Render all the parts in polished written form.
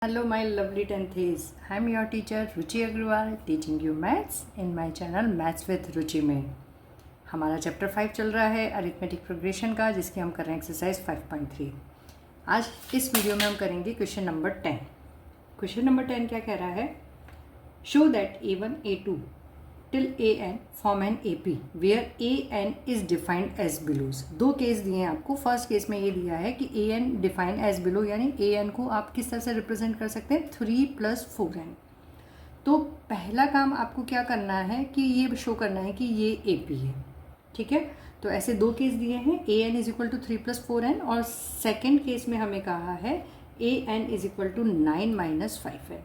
Hello my lovely 10th. I am your teacher Ruchi Agrawal teaching you maths in my channel Maths with Ruchi में हमारा chapter 5 चल रहा है arithmetic progression का, जिसकी हम कर रहे हैं एक्सरसाइज 5.3। आज इस वीडियो में हम करेंगे क्वेश्चन नंबर 10। क्वेश्चन नंबर 10 क्या कह रहा है? Show that A1 A2 till AN form an AP where AN is defined as below। दो केस दिए हैं आपको। फर्स्ट केस में ये दिया है कि AN डिफाइन एज बिलो, यानी AN को आप किस तरह से रिप्रेजेंट कर सकते हैं? 3 + 4n। तो पहला काम आपको क्या करना है कि ये शो करना है कि ये AP है, ठीक है। तो ऐसे दो केस दिए हैं, AN = 3 + 4n, और सेकेंड केस में हमें कहा है AN = 9 - 5n।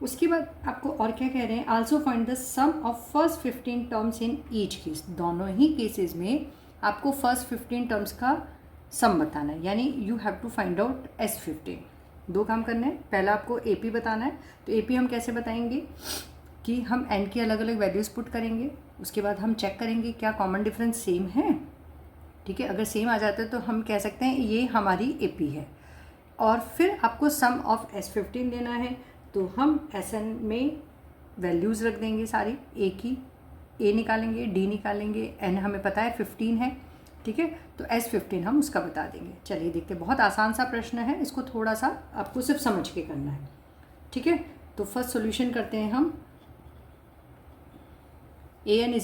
उसके बाद आपको और क्या कह रहे हैं? Also find the sum of first 15 terms in each case. दोनों ही केसेस में आपको फर्स्ट 15 टर्म्स का सम बताना है, यानी you have to find out S15। दो काम करने हैं। पहला आपको AP बताना है। तो AP हम कैसे बताएंगे कि हम n की अलग अलग वैल्यूज़ पुट करेंगे, उसके बाद हम चेक करेंगे क्या कॉमन डिफरेंस सेम है, ठीक है। अगर सेम आ जाता है तो हम कह सकते हैं ये हमारी AP है। और फिर आपको सम ऑफ S15 देना है। तो हम Sn में वैल्यूज़ रख देंगे सारी, A की A निकालेंगे, D निकालेंगे, N हमें पता है 15 है, ठीक है। तो S15 हम उसका बता देंगे। चलिए देखते हैं। बहुत आसान सा प्रश्न है, इसको थोड़ा सा आपको सिर्फ समझ के करना है, ठीक है। तो फर्स्ट सॉल्यूशन करते हैं हम। AN =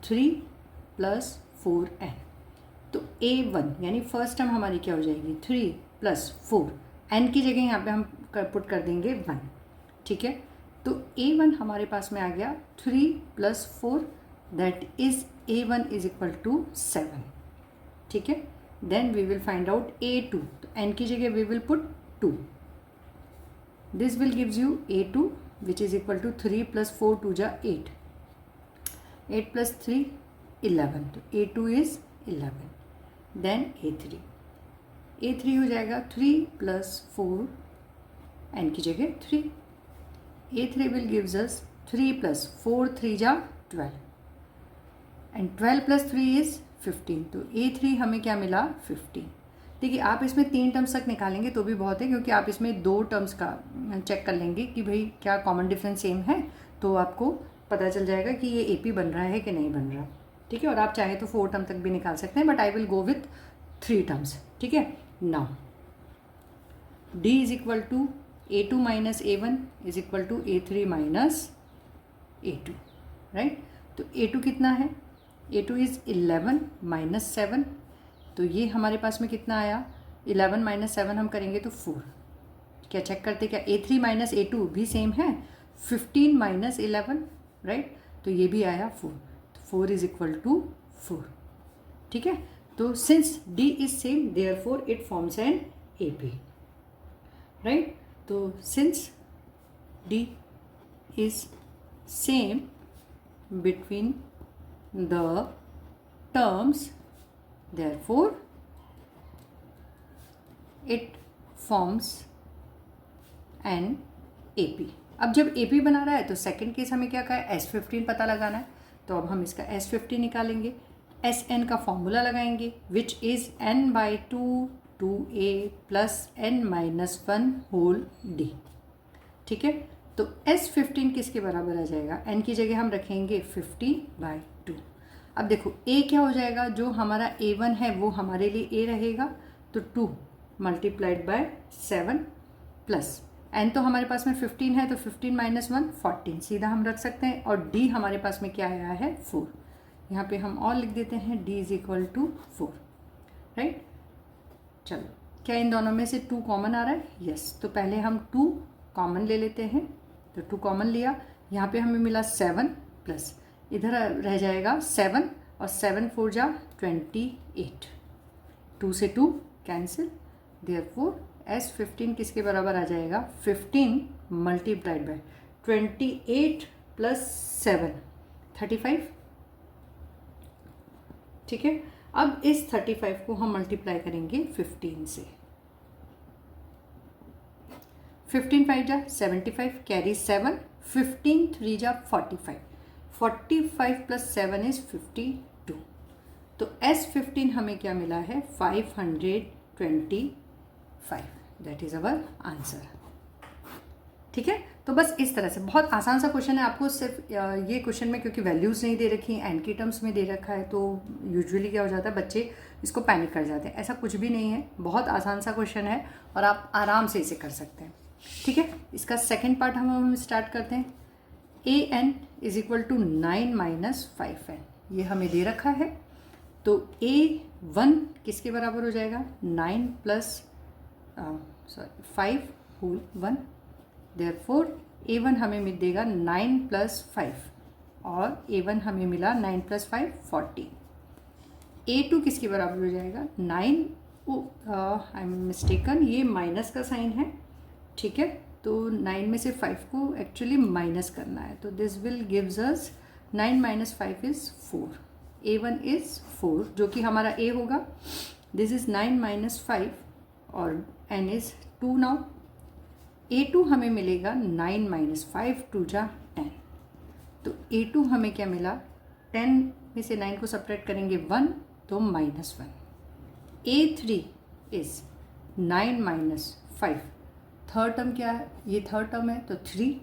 3 + 4n। तो A1 यानी फर्स्ट टर्म हमारी क्या हो जाएगी? 3 + 4। n की जगह यहाँ पे हम पुट कर देंगे 1, ठीक है। तो A1 हमारे पास में आ गया 3 + 4, दैट इज A1 = 7, ठीक है। Then we will find out A2। तो n की जगह we will put 2। This will gives you A2 which is equal to 3 + 4 2 = 8, 8 + 3 11। तो A2 इज 11। देन A3 हो जाएगा 3 + 4, n की जगह 3। A3 will gives us 3 + 4 3 = 12, and 12 + 3 is 15। तो A3 हमें क्या मिला? 15। देखिए, आप इसमें 3 टर्म्स तक निकालेंगे तो भी बहुत है, क्योंकि आप इसमें 2 टर्म्स का चेक कर लेंगे कि भाई क्या कॉमन डिफरेंस सेम है, तो आपको पता चल जाएगा कि ये AP बन रहा है कि नहीं बन रहा, ठीक है। और आप चाहे तो 4 टर्म तक भी निकाल सकते हैं, but I will go with 3 terms, ठीक है। Now D = A2 - A1 = A3 - A2, right. तो A2 कितना है? A2 is 11 - 7। तो ये हमारे पास में कितना आया? 11 - 7 हम करेंगे तो 4। क्या चेक करते क्या A3 - A2 भी सेम है? 15 - 11, राइट। तो ये भी आया 4। तो 4 = 4, ठीक है। तो since D is same, therefore it forms an AP, right. तो since D is same between the terms, therefore it forms an AP। अब जब AP बना रहा है तो सेकंड केस हमें क्या कहा है? S15 पता लगाना है। तो अब हम इसका S15 निकालेंगे, Sn का फॉर्मूला लगाएंगे, which is n/2 2a + n - 1 whole d, ठीक है। तो S15 किसके बराबर आ जाएगा? n की जगह हम रखेंगे 50/2। अब देखो a क्या हो जाएगा? जो हमारा A1 है वो हमारे लिए a रहेगा, तो 2 × 7 प्लस n तो हमारे पास में 15 है, तो 15 - 1 14 सीधा हम रख सकते हैं। और d हमारे पास में क्या आया है? 4। यहाँ पे हम और लिख देते हैं D = 4, राइट। चलो, क्या इन दोनों में से 2 कॉमन आ रहा है? यस। तो पहले हम 2 कॉमन ले लेते हैं। तो 2 कॉमन लिया, यहाँ पे हमें मिला 7 प्लस इधर रह जाएगा 7, और 7 4 = 28। 2 से 2 कैंसिल, देयरफॉर S15 किसके बराबर आ जाएगा? 15 × 28 + 7 35, ठीक है। अब इस 35 को हम मल्टीप्लाई करेंगे 15 से। 15 5 = 75, कैरी 7, 15 3 = 45, 45 + 7 इज 52। तो S15 हमें क्या मिला है? 525, दैट इज़ अवर आंसर। ठीक है, तो बस इस तरह से बहुत आसान सा क्वेश्चन है। आपको सिर्फ ये क्वेश्चन में क्योंकि वैल्यूज़ नहीं दे रखी, एन की टर्म्स में दे रखा है, तो यूजुअली क्या हो जाता है, बच्चे इसको पैनिक कर जाते हैं। ऐसा कुछ भी नहीं है, बहुत आसान सा क्वेश्चन है और आप आराम से इसे कर सकते हैं। ठीक है, इसका सेकेंड पार्ट हम स्टार्ट करते हैं। A n is equal to 9 minus 5n, ये हमें दे रखा है। तो A1 किसके बराबर हो जाएगा, 9 प्लस 5 होल 1, देयरफॉर A1 हमें मिल देगा 9 प्लस 5 और A1 हमें मिला 9 प्लस 5 14। A2 किसके बराबर हो जाएगा, 9 आई एम मिस्टेकन, ये माइनस का साइन है। ठीक है, तो 9 में से 5 को एक्चुअली माइनस करना है, तो this will gives us 9 minus 5 is 4। A1 is 4 जो कि हमारा A होगा। दिस इज़ 9 माइनस 5 और n इज़ 2 नाउ। A2 हमें मिलेगा 9 माइनस 5 2 जा 10, तो A2 हमें क्या मिला, 10 में से 9 को सब्ट्रैक्ट करेंगे 1 तो -1। A3 is 9 minus 5, third term क्या है, ये थर्ड टर्म है तो 3,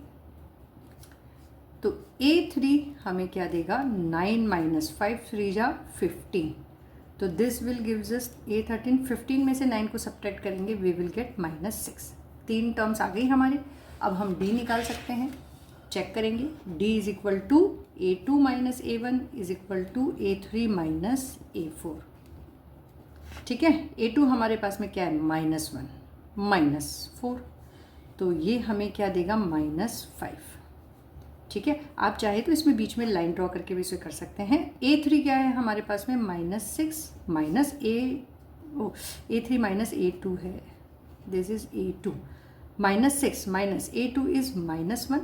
तो A3 हमें क्या देगा, 9 माइनस 5 3 जा 15, तो this will gives us A13। 15 में से 9 को सब्ट्रैक्ट करेंगे वी विल गेट -6। 3 टर्म्स आ गई हमारे। अब हम D निकाल सकते हैं, चेक करेंगे। D is equal to A2 minus A1 is equal to A3 minus A4। ठीक है, A2 हमारे पास में क्या है, -1 -4, तो ये हमें क्या देगा, -5। ठीक है, आप चाहे तो इसमें बीच में लाइन ड्रॉ करके भी इसे कर सकते हैं। A3 क्या है हमारे पास में, -6 माइनस A3 माइनस A2 है, this is A2, -6 minus A2 is -1,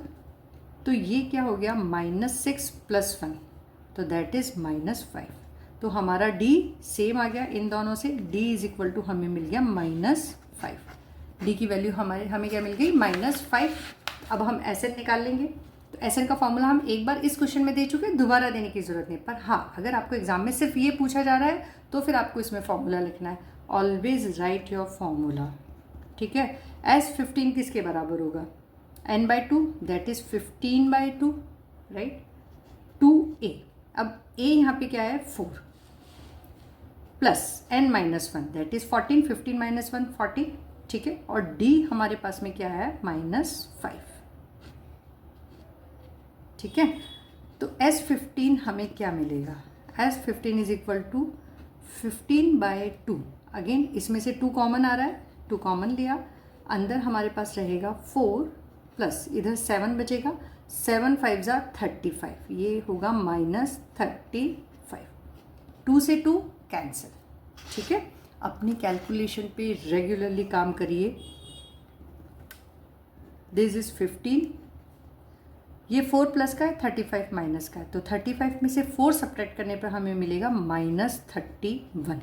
तो ये क्या हो गया, -6 प्लस 1, तो दैट इज -5। तो हमारा D सेम आ गया इन दोनों से, D इज इक्वल टू हमें मिल गया -5। D की वैल्यू हमें क्या मिल गई, -5। अब हम SN निकाल लेंगे, तो SN का फॉर्मूला हम एक बार इस क्वेश्चन में दे चुके हैं, दोबारा देने की जरूरत नहीं। पर हाँ, अगर आपको एग्जाम में सिर्फ ये पूछा जा रहा है तो फिर आपको इसमें फॉर्मूला लिखना है। Always right your formula. ठीक है, S15 किसके बराबर होगा, n/2, that is 15/2, right, 2a। अब a यहाँ पे क्या है, 4 प्लस n-1 दैट इज 14, 15 - 1 14। ठीक है, और d हमारे पास में क्या है, -5। ठीक है, तो S15 हमें क्या मिलेगा, S15 is equal to 15/2। Again इसमें से 2 कॉमन आ रहा है, 2 कॉमन लिया, अंदर हमारे पास रहेगा 4 प्लस इधर 7 बचेगा, 7 5 जा 35, ये होगा -35। 2 से 2 कैंसिल। ठीक है, अपनी कैलकुलेशन पे रेगुलरली काम करिए। दिस इज 15, ये 4 प्लस का है, 35 माइनस का है, तो 35 में से 4 सब्ट्रैक्ट करने पर हमें मिलेगा -31,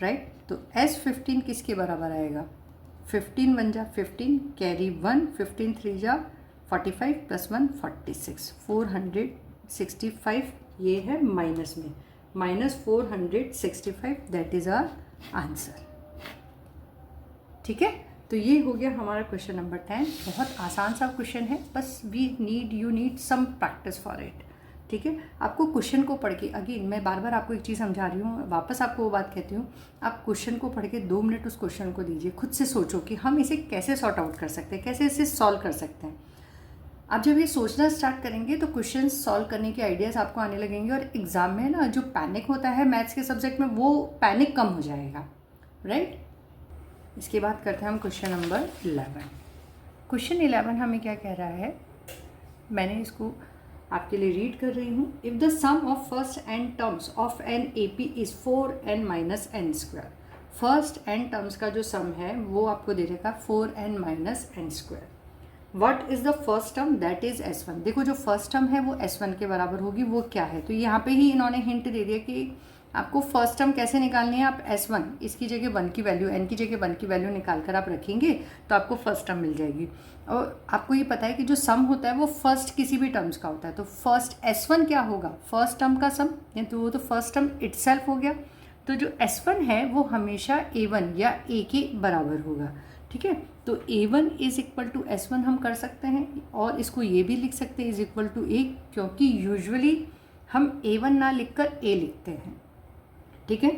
राइट। तो S15 किसके बराबर आएगा, 15 1 जा 15, कैरी 1, 15 3 जा 45 प्लस 1 46, 465, ये है माइनस में, -465, दैट इज आवर आंसर। ठीक है, तो ये हो गया हमारा क्वेश्चन नंबर 10। बहुत आसान सा क्वेश्चन है, बस you need some practice for it. ठीक है, आपको क्वेश्चन को पढ़ के, अगेन मैं बार बार आपको एक चीज़ समझा रही हूँ, वापस आपको वो बात कहती हूँ, आप क्वेश्चन को पढ़ के 2 मिनट उस क्वेश्चन को दीजिए, खुद से सोचो कि हम इसे कैसे सॉर्ट आउट कर सकते हैं, कैसे इसे सॉल्व कर सकते हैं। आप जब ये सोचना स्टार्ट करेंगे तो क्वेश्चन सॉल्व करने के आइडियाज़ आपको आने लगेंगे, और एग्ज़ाम में ना जो पैनिक होता है मैथ्स के सब्जेक्ट में, वो पैनिक कम हो जाएगा, राइट। इसके बाद करते हैं हम क्वेश्चन नंबर 11। क्वेश्चन 11 हमें क्या कह रहा है, मैंने इसको आपके लिए रीड कर रही हूँ। If the sum of first n terms of an AP is 4n - n²। First n terms का जो सम है वो आपको दे देगा 4n - n²। What is the first term, that is S1। देखो जो फर्स्ट टर्म है वो S1 के बराबर होगी, वो क्या है, तो यहाँ पे ही इन्होंने हिंट दे दिया कि आपको फर्स्ट टर्म कैसे निकालनी है। आप S1 इसकी जगह 1 की वैल्यू, n की जगह 1 की वैल्यू निकाल कर आप रखेंगे तो आपको फर्स्ट टर्म मिल जाएगी। और आपको ये पता है कि जो सम होता है वो फर्स्ट किसी भी टर्म्स का होता है, तो फर्स्ट S1 क्या होगा, फर्स्ट टर्म का सम, तो वो तो फर्स्ट टर्म इटसेल्फ हो गया। तो जो S1 है वो हमेशा A1 या A के बराबर होगा, ठीक है। तो A1 is equal to S1 हम कर सकते हैं, और इसको ये भी लिख सकते हैं इज इक्वल टू A, क्योंकि यूजुअली हम A1 ना लिखकर A लिखते हैं, ठीक है।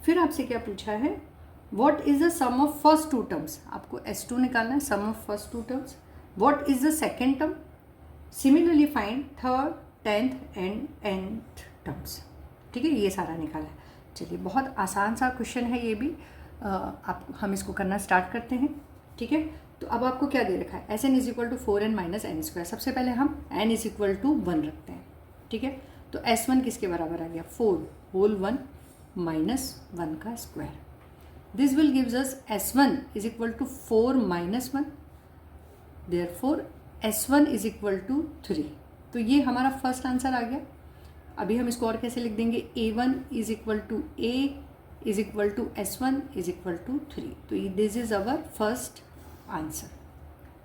फिर आपसे क्या पूछा है, what is the sum of first two terms, आपको S2 निकालना है, sum of first two terms. What is the second term, similarly find third, 10th and nth terms, ठीक है। ये सारा निकाला है। चलिए, बहुत आसान सा क्वेश्चन है ये भी, हम इसको करना स्टार्ट करते हैं, ठीक है। तो अब आपको क्या दे रखा है, Sn is equal to 4n minus n square. सबसे पहले हम n इज इक्वल टू 1 रखते हैं, ठीक है। तो S1 किसके बराबर आ गया, 4 होल 1 माइनस 1 का square. This will gives us S1 is equal to 4 minus 1, therefore S1 is equal to 3। तो ये हमारा फर्स्ट आंसर आ गया। अभी हम इसको और कैसे लिख देंगे, A1 is equal to A is equal to S1 is equal to 3। तो this is our first answer,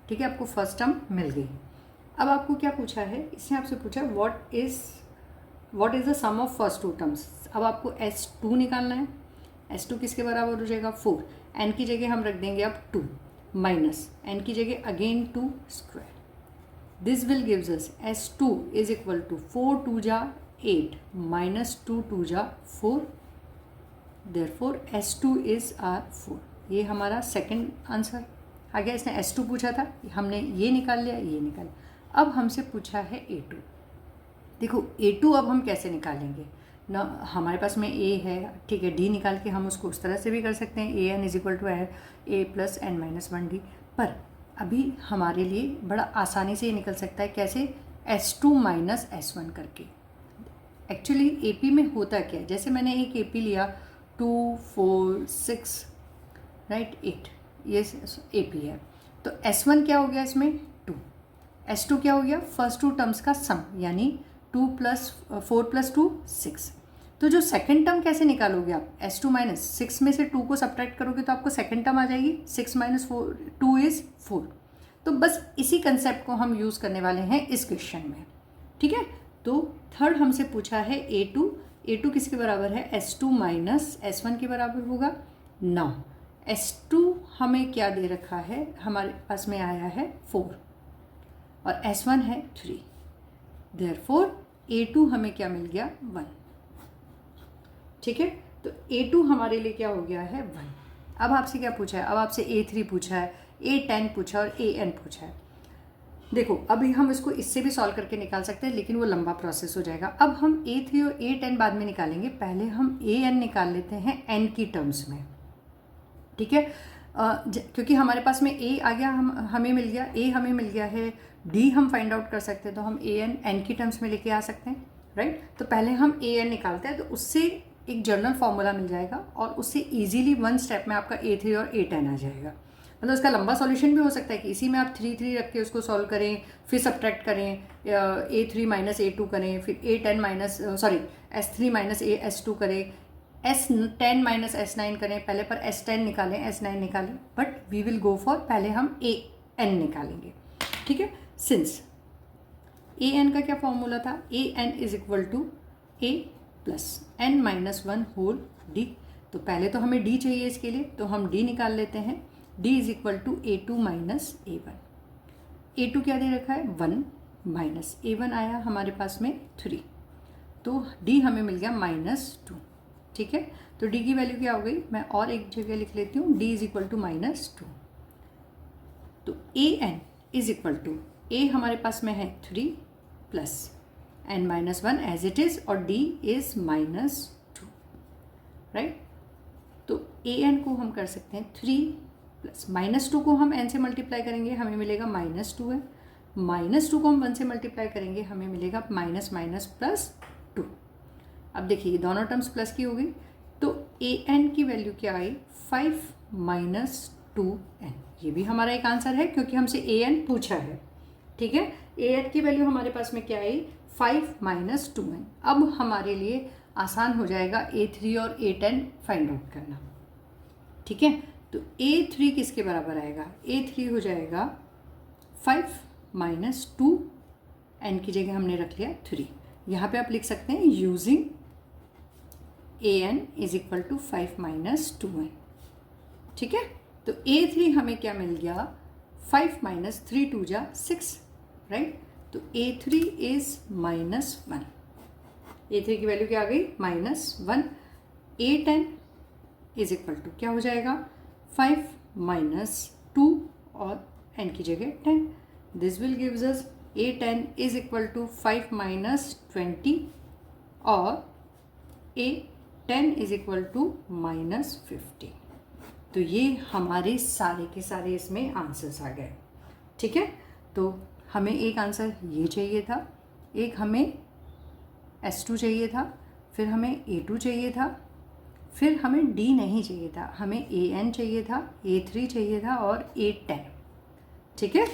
ठीक है। आपको फर्स्ट टर्म मिल गई। अब आपको क्या पूछा है, इसने आपसे पूछा what is the sum of first two terms. अब आपको S2 निकालना है। S2 किसके बराबर हो जाएगा, 4। n की जगह हम रख देंगे अब 2 माइनस n की जगह again 2 square. This will gives us S2 is equal to 4 2 जा 8 माइनस 2 2 जा 4, देयरफॉर S2 इज आर 4। ये हमारा सेकंड आंसर आ गया। इसने S2 पूछा था, हमने ये निकाल लिया, ये निकाल लिया। अब हमसे पूछा है A2। देखो A2 अब हम कैसे निकालेंगे ना, हमारे पास में A है, ठीक है। D निकाल के हम उसको उस तरह से भी कर सकते हैं, AN is equal to A plus n minus 1D। पर अभी हमारे लिए बड़ा आसानी से ये निकल सकता है, कैसे, S2 माइनस S1 करके। एक्चुअली AP में होता क्या है, जैसे मैंने एक AP लिया 2 4 6 राइट 8, ये AP है। तो S1 क्या हो गया इसमें 2, S2 क्या हो गया, फर्स्ट टू टर्म्स का सम, यानी 2 प्लस 4 प्लस 2 6। तो जो सेकंड टर्म कैसे निकालोगे आप, S2 माइनस 6 में से 2 को सब्ट्रैक्ट करोगे तो आपको सेकंड टर्म आ जाएगी, 6 माइनस 2 इज 4। तो बस इसी कंसेप्ट को हम यूज़ करने वाले हैं इस क्वेश्चन में, ठीक है। तो थर्ड हमसे पूछा है A2 किसके बराबर है, S2 माइनस S1 के बराबर होगा। नाउ S2 हमें क्या दे रखा है, हमारे पास में आया है 4 और S1 है 3, देयरफॉर A2 हमें क्या मिल गया, 1, ठीक है। तो A2 हमारे लिए क्या हो गया है, 1। अब आपसे क्या पूछा है, अब आपसे A3 पूछा है, A10 पूछा और AN पूछा है। देखो अभी हम इसको इससे भी सॉल्व करके निकाल सकते हैं, लेकिन वो लंबा प्रोसेस हो जाएगा। अब हम A3 और A10 बाद में निकालेंगे, पहले हम AN निकाल लेते हैं n की टर्म्स में, ठीक है। क्योंकि हमारे पास में A आ गया, हमें मिल गया A, हमें मिल गया है D, हम फाइंड आउट कर सकते हैं, तो हम AN n की टर्म्स में लेके आ सकते हैं, राइट। तो पहले हम AN निकालते हैं, तो उससे एक जनरल फार्मूला मिल जाएगा और उससे इजीली 1 स्टेप में आपका A3 और A10 आ जाएगा। मतलब उसका लंबा सॉल्यूशन भी हो सकता है कि इसी में आप 3 3 रख के उसको सॉल्व करें, फिर सब्ट्रैक्ट करें, A3 माइनस A2 करें, फिर A10 minus S3 minus S2 करें, S10 माइनस S9 करें, पहले पर S10 निकालें, S9 निकालें, but we will go for पहले हम AN निकालेंगे, ठीक है। सिंस AN का क्या फॉर्मूला था, AN is equal to A plus n minus 1 whole D। तो पहले तो हमें D चाहिए इसके लिए, तो हम D निकाल लेते हैं। D is equal to A2 minus A1। A2 क्या दे रखा है, 1 माइनस A1 आया हमारे पास में 3, तो D हमें मिल गया -2, ठीक है। तो D की वैल्यू क्या हो गई, मैं और एक जगह लिख लेती हूँ, D इज इक्वल टू -2। तो AN is equal to A हमारे पास में है 3 plus n minus 1 as it is, और D इज -2, राइट। तो AN को हम कर सकते हैं 3 प्लस -2 को हम n से मल्टीप्लाई करेंगे, हमें मिलेगा -2 है, -2 को हम 1 से मल्टीप्लाई करेंगे, हमें मिलेगा माइनस माइनस प्लस 2। अब देखिए दोनों टर्म्स प्लस की हो गई, तो AN की वैल्यू क्या आई, 5 माइनस 2n। ये भी हमारा एक आंसर है क्योंकि हमसे AN पूछा है, ठीक है। AN की वैल्यू हमारे पास में क्या आई, 5 माइनस 2n। अब हमारे लिए आसान हो जाएगा A3 और A10 फाइंड आउट करना, ठीक है। तो A3 किसके बराबर आएगा, A3 हो जाएगा 5 माइनस 2, n की जगह हमने रख लिया 3। यहाँ पे आप लिख सकते हैं using an is equal to 5 minus 2n। ठीक है, तो a3 हमें क्या मिल गया, 5 माइनस 3 2 जा 6, राइट। तो a3 इज -1, a3 की वैल्यू क्या आ गई, -1। a10 इज इक्वल टू क्या हो जाएगा, 5 माइनस 2 और n की जगह 10। This will gives us a10 is equal to 5 minus 20 और a10 इज इक्वल टू -50। तो ये हमारे सारे के सारे इसमें आंसर्स आ गए। ठीक है, तो हमें एक आंसर ये चाहिए था, एक हमें S2 चाहिए था, फिर हमें A2 चाहिए था, फिर हमें D नहीं चाहिए था, हमें AN चाहिए था, A3 चाहिए था और A10। ठीक है,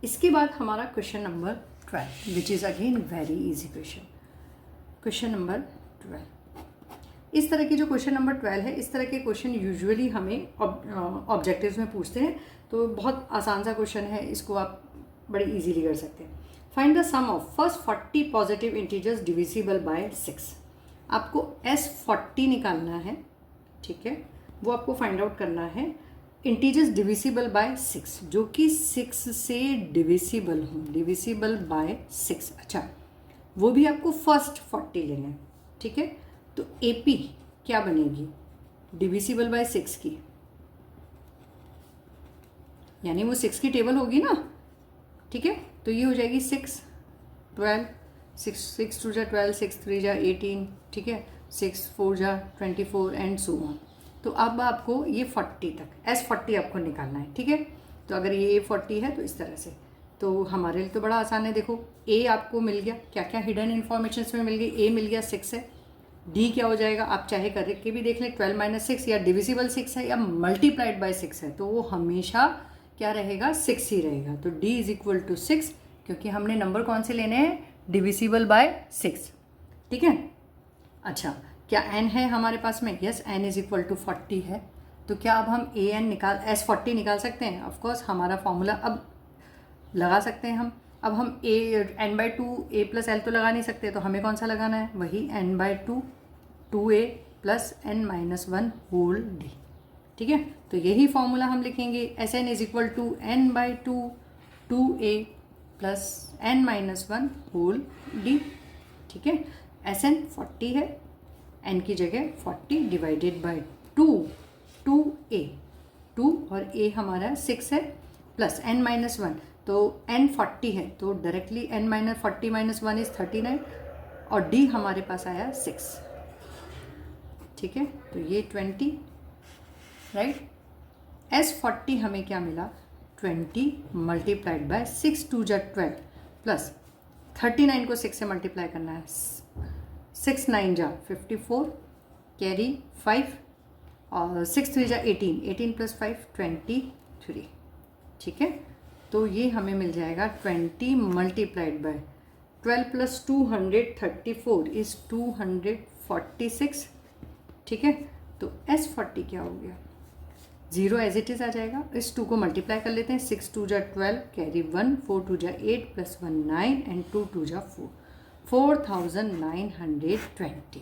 इसके बाद हमारा question number 12 which is again very easy question. Question number 12, इस तरह की जो क्वेश्चन नंबर 12 है, इस तरह के क्वेश्चन यूजुअली हमें ऑब्जेक्टिव्स में पूछते हैं, तो बहुत आसान सा क्वेश्चन है, इसको आप बड़े इजीली कर सकते हैं। Find the sum of first 40 positive integers divisible by 6। आपको S40 निकालना है, ठीक है, वो आपको फाइंड आउट करना है। इंटीजर्स डिविजिबल बाय 6, जो कि 6 से डिविजिबल हो, डिविजिबल बाय 6। अच्छा, वो भी आपको फर्स्ट 40 लेना है। ठीक है, तो AP क्या बनेगी, डिविजिबल बाय 6 की, यानी वो 6 की टेबल होगी ना। ठीक है, तो ये हो जाएगी 6 12, 6 2 जा 12, 6 3 जा 18, ठीक है, 6 4 जा 24 एंड सो ऑन। तो अब आपको ये 40 तक S40 आपको निकालना है। ठीक है, तो अगर ये A40 है तो इस तरह से, तो हमारे लिए तो बड़ा आसान है। देखो A आपको मिल गया, क्या क्या हिडन इन्फॉर्मेशन में मिल गई, A मिल गया 6 है, D क्या हो जाएगा, आप चाहे करके भी देख लें, 12 माइनस 6 या डिविजिबल 6 है या मल्टीप्लाइड बाय 6 है, तो वो हमेशा क्या रहेगा, 6 ही रहेगा। तो D इज इक्वल टू 6, क्योंकि हमने नंबर कौन से लेने हैं, डिविजिबल बाय 6। ठीक है, अच्छा, क्या n है हमारे पास में, yes n is equal to 40 है। तो क्या अब हम S40 निकाल सकते हैं, ऑफकोर्स हमारा फॉर्मूला अब लगा सकते हैं हम। अब हम n/2 a प्लस एल तो लगा नहीं सकते, तो हमें कौन सा लगाना है, वही n/2 2a plus n-1 whole d। ठीक है, तो यही फॉर्मूला हम लिखेंगे, Sn is equal to n/2 2a plus n-1 whole d। ठीक है, Sn 40 है, n की जगह 40 डिवाइडेड बाय 2a 2 और a हमारा 6 है, प्लस n-1, तो n 40 है, तो डायरेक्टली n-40 - 1 इज 39 और d हमारे पास आया 6। ठीक है, तो ये 20, राइट। S40 हमें क्या मिला, 20 मल्टीप्लाइड बाय 6 2 जा 12 प्लस 39 को 6 से मल्टीप्लाई करना है, 6 9 जा 54, कैरी 5 और 6 3 जा 18, 18 प्लस 5 23। ठीक है, तो ये हमें मिल जाएगा 20 मल्टीप्लाइड बाय 12 प्लस 234 इज 246। ठीक है, तो S40 क्या हो गया, 0 एज इट इज़ आ जाएगा। इस 2 को मल्टीप्लाई कर लेते हैं, 6 2 जा 12, कैरी 1, 4 2 जा 8 प्लस 1 9 एंड 2 2 जा 4, 4920।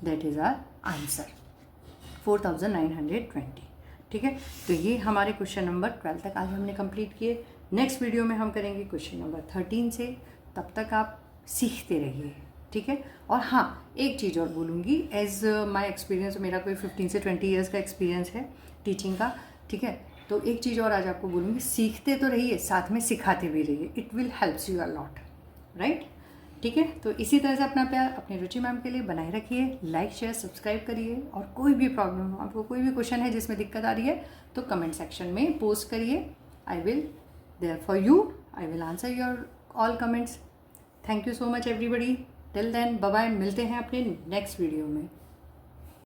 That is our answer, 4920। ठीक है, तो ये हमारे क्वेश्चन नंबर 12 तक आज हमने कंप्लीट किए। नेक्स्ट वीडियो में हम करेंगे क्वेश्चन नंबर 13 से, तब तक आप सीखते रहिए। ठीक है, और हाँ, एक चीज़ और बोलूँगी, एज माई एक्सपीरियंस, मेरा कोई 15 से 20 ईयर्स का एक्सपीरियंस है टीचिंग का। ठीक है, तो एक चीज़ और आज आपको बोलूँगी, सीखते तो रहिए, साथ में सिखाते भी रहिए, it will helps you a lot, right. ठीक है, तो इसी तरह से अपना प्यार अपनी रुचि मैम के लिए बनाए रखिए, लाइक शेयर सब्सक्राइब करिए, और कोई भी प्रॉब्लम हो, आपको कोई भी क्वेश्चन है जिसमें दिक्कत आ रही है, तो कमेंट सेक्शन में पोस्ट करिए, I will there for you, I will answer your all comments. Thank you so much everybody, till then bye bye, मिलते हैं अपने नेक्स्ट वीडियो में।